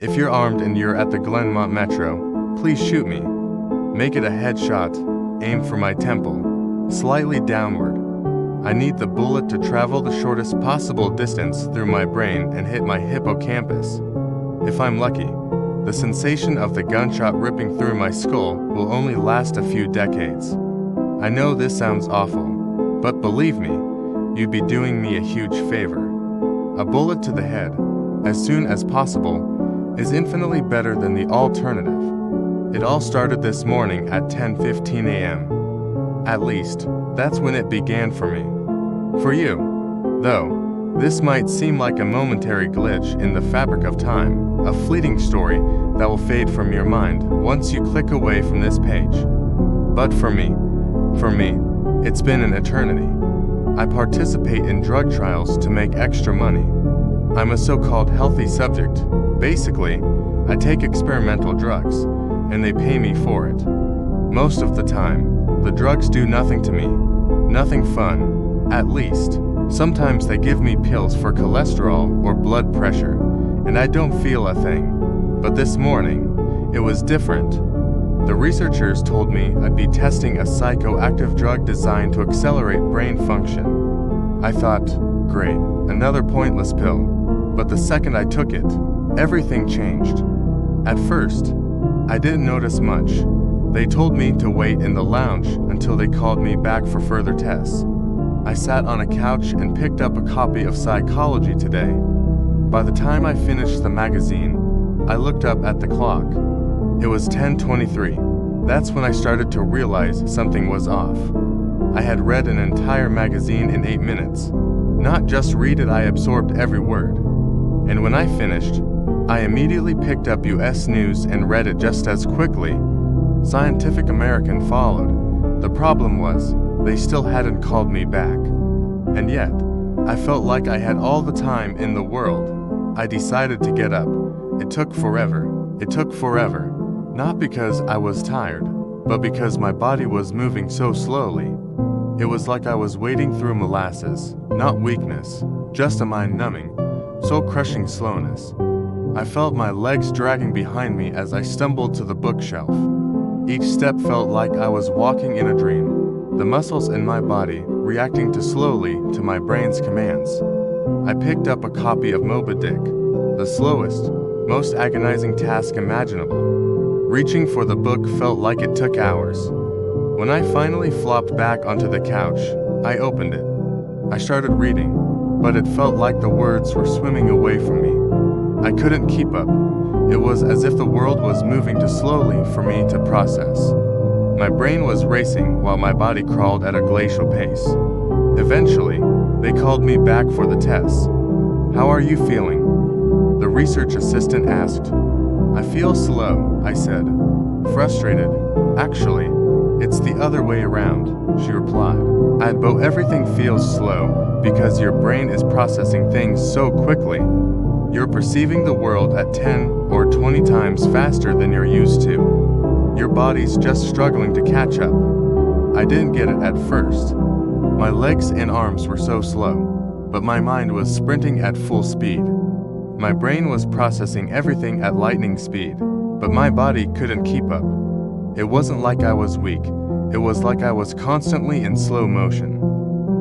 If you're armed and you're at the Glenmont Metro, please shoot me. Make it a headshot, aim for my temple, slightly downward. I need the bullet to travel the shortest possible distance through my brain and hit my hippocampus. If I'm lucky, the sensation of the gunshot ripping through my skull will only last a few decades. I know this sounds awful, but believe me, you'd be doing me a huge favor. A bullet to the head, as soon as possible, is infinitely better than the alternative. It all started this morning at 10:15 a.m. At least, that's when it began for me. For you, though, this might seem like a momentary glitch in the fabric of time, a fleeting story that will fade from your mind once you click away from this page. But for me, it's been an eternity. I participate in drug trials to make extra money. I'm a so-called healthy subject. Basically, I take experimental drugs, and they pay me for it. Most of the time, the drugs do nothing to me. Nothing fun, at least. Sometimes they give me pills for cholesterol or blood pressure, and I don't feel a thing. But this morning, it was different. The researchers told me I'd be testing a psychoactive drug designed to accelerate brain function. I thought, great, another pointless pill. But the second I took it, everything changed. At first, I didn't notice much. They told me to wait in the lounge until they called me back for further tests. I sat on a couch and picked up a copy of Psychology Today. By the time I finished the magazine, I looked up at the clock. It was 10:23. That's when I started to realize something was off. I had read an entire magazine in 8 minutes. Not just read it, I absorbed every word. And when I finished, I immediately picked up US News and read it just as quickly. Scientific American followed. The problem was, they still hadn't called me back. And yet, I felt like I had all the time in the world. I decided to get up. It took forever. Not because I was tired, but because my body was moving so slowly. It was like I was wading through molasses, not weakness, just a mind-numbing, soul-crushing slowness. I felt my legs dragging behind me as I stumbled to the bookshelf. Each step felt like I was walking in a dream, the muscles in my body reacting slowly to my brain's commands. I picked up a copy of Moby Dick, the slowest, most agonizing task imaginable. Reaching for the book felt like it took hours. When I finally flopped back onto the couch, I opened it. I started reading, but it felt like the words were swimming away from me. I couldn't keep up. It was as if the world was moving too slowly for me to process. My brain was racing while my body crawled at a glacial pace. Eventually, they called me back for the tests. "How are you feeling?" the research assistant asked. "I feel slow," I said. Frustrated. "Actually, it's the other way around," she replied. "But everything feels slow because your brain is processing things so quickly. You're perceiving the world at 10 or 20 times faster than you're used to. Your body's just struggling to catch up." I didn't get it at first. My legs and arms were so slow, but my mind was sprinting at full speed. My brain was processing everything at lightning speed, but my body couldn't keep up. It wasn't like I was weak, it was like I was constantly in slow motion.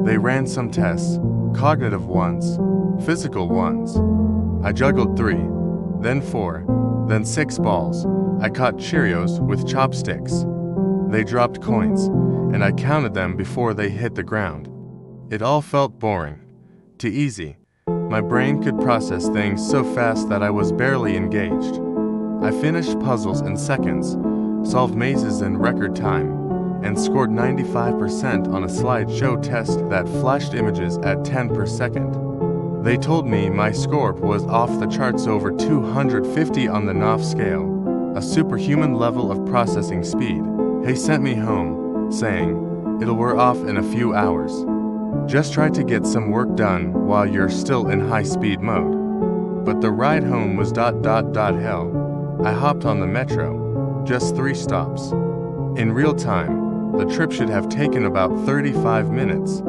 They ran some tests, cognitive ones, physical ones. I juggled 3, then 4, then 6 balls. I caught Cheerios with chopsticks. They dropped coins, and I counted them before they hit the ground. It all felt boring, too easy. My brain could process things so fast that I was barely engaged. I finished puzzles in seconds, solved mazes in record time, and scored 95% on a slideshow test that flashed images at 10 per second. They told me my score was off the charts, over 250 on the NOF scale, a superhuman level of processing speed. They sent me home, saying, "It'll wear off in a few hours. Just try to get some work done while you're still in high-speed mode." But the ride home was hell. I hopped on the metro, just 3 stops. In real time, the trip should have taken about 35 minutes.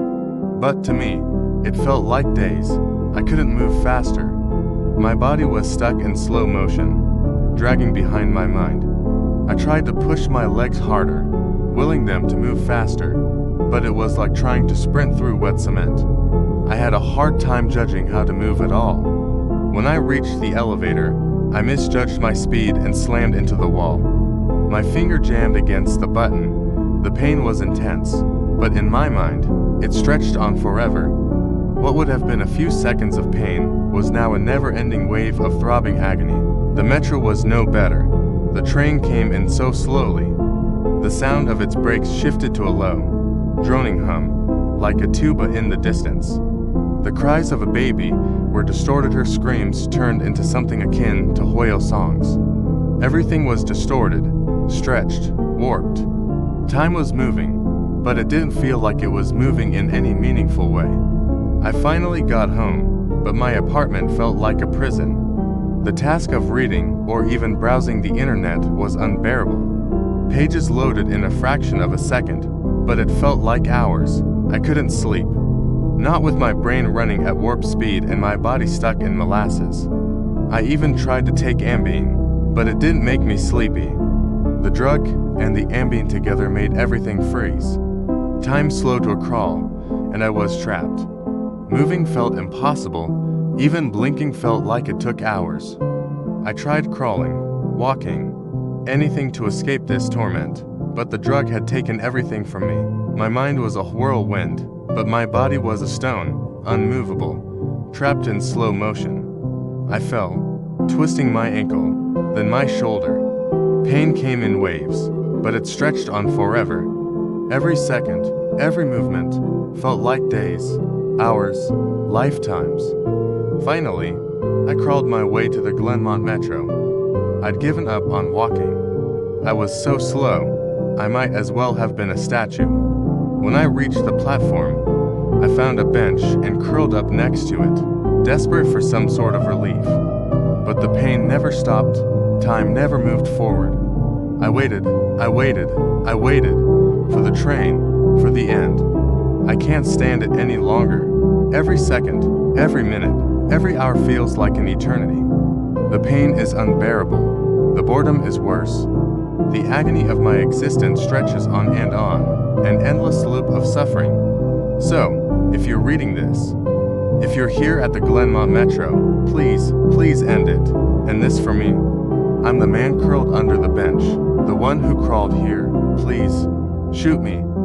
But to me, it felt like days. I couldn't move faster. My body was stuck in slow motion, dragging behind my mind. I tried to push my legs harder, willing them to move faster, but it was like trying to sprint through wet cement. I had a hard time judging how to move at all. When I reached the elevator, I misjudged my speed and slammed into the wall. My finger jammed against the button. The pain was intense, but in my mind, it stretched on forever. What would have been a few seconds of pain was now a never-ending wave of throbbing agony. The metro was no better. The train came in so slowly. The sound of its brakes shifted to a low, droning hum, like a tuba in the distance. The cries of a baby where distorted her screams turned into something akin to Hoyo songs. Everything was distorted, stretched, warped. Time was moving, but it didn't feel like it was moving in any meaningful way. I finally got home, but my apartment felt like a prison. The task of reading or even browsing the internet was unbearable. Pages loaded in a fraction of a second, but it felt like hours. I couldn't sleep. Not with my brain running at warp speed and my body stuck in molasses. I even tried to take Ambien, but it didn't make me sleepy. The drug and the Ambien together made everything freeze. Time slowed to a crawl, and I was trapped. Moving felt impossible, even blinking felt like it took hours. I tried crawling, walking, anything to escape this torment, but the drug had taken everything from me. My mind was a whirlwind, but my body was a stone, unmovable, trapped in slow motion. I fell, twisting my ankle, then my shoulder. Pain came in waves, but it stretched on forever. Every second, every movement, felt like days, hours, lifetimes. Finally, I crawled my way to the Glenmont Metro. I'd given up on walking. I was so slow, I might as well have been a statue. When I reached the platform, I found a bench and curled up next to it, desperate for some sort of relief. But the pain never stopped, time never moved forward. I waited, I waited, for the train, for the end. I can't stand it any longer. Every second, every minute, every hour feels like an eternity. The pain is unbearable. The boredom is worse. The agony of my existence stretches on, an endless loop of suffering. So, if you're reading this, if you're here at the Glenmont Metro, please end it. And this for me. I'm the man curled under the bench, the one who crawled here. Please, shoot me.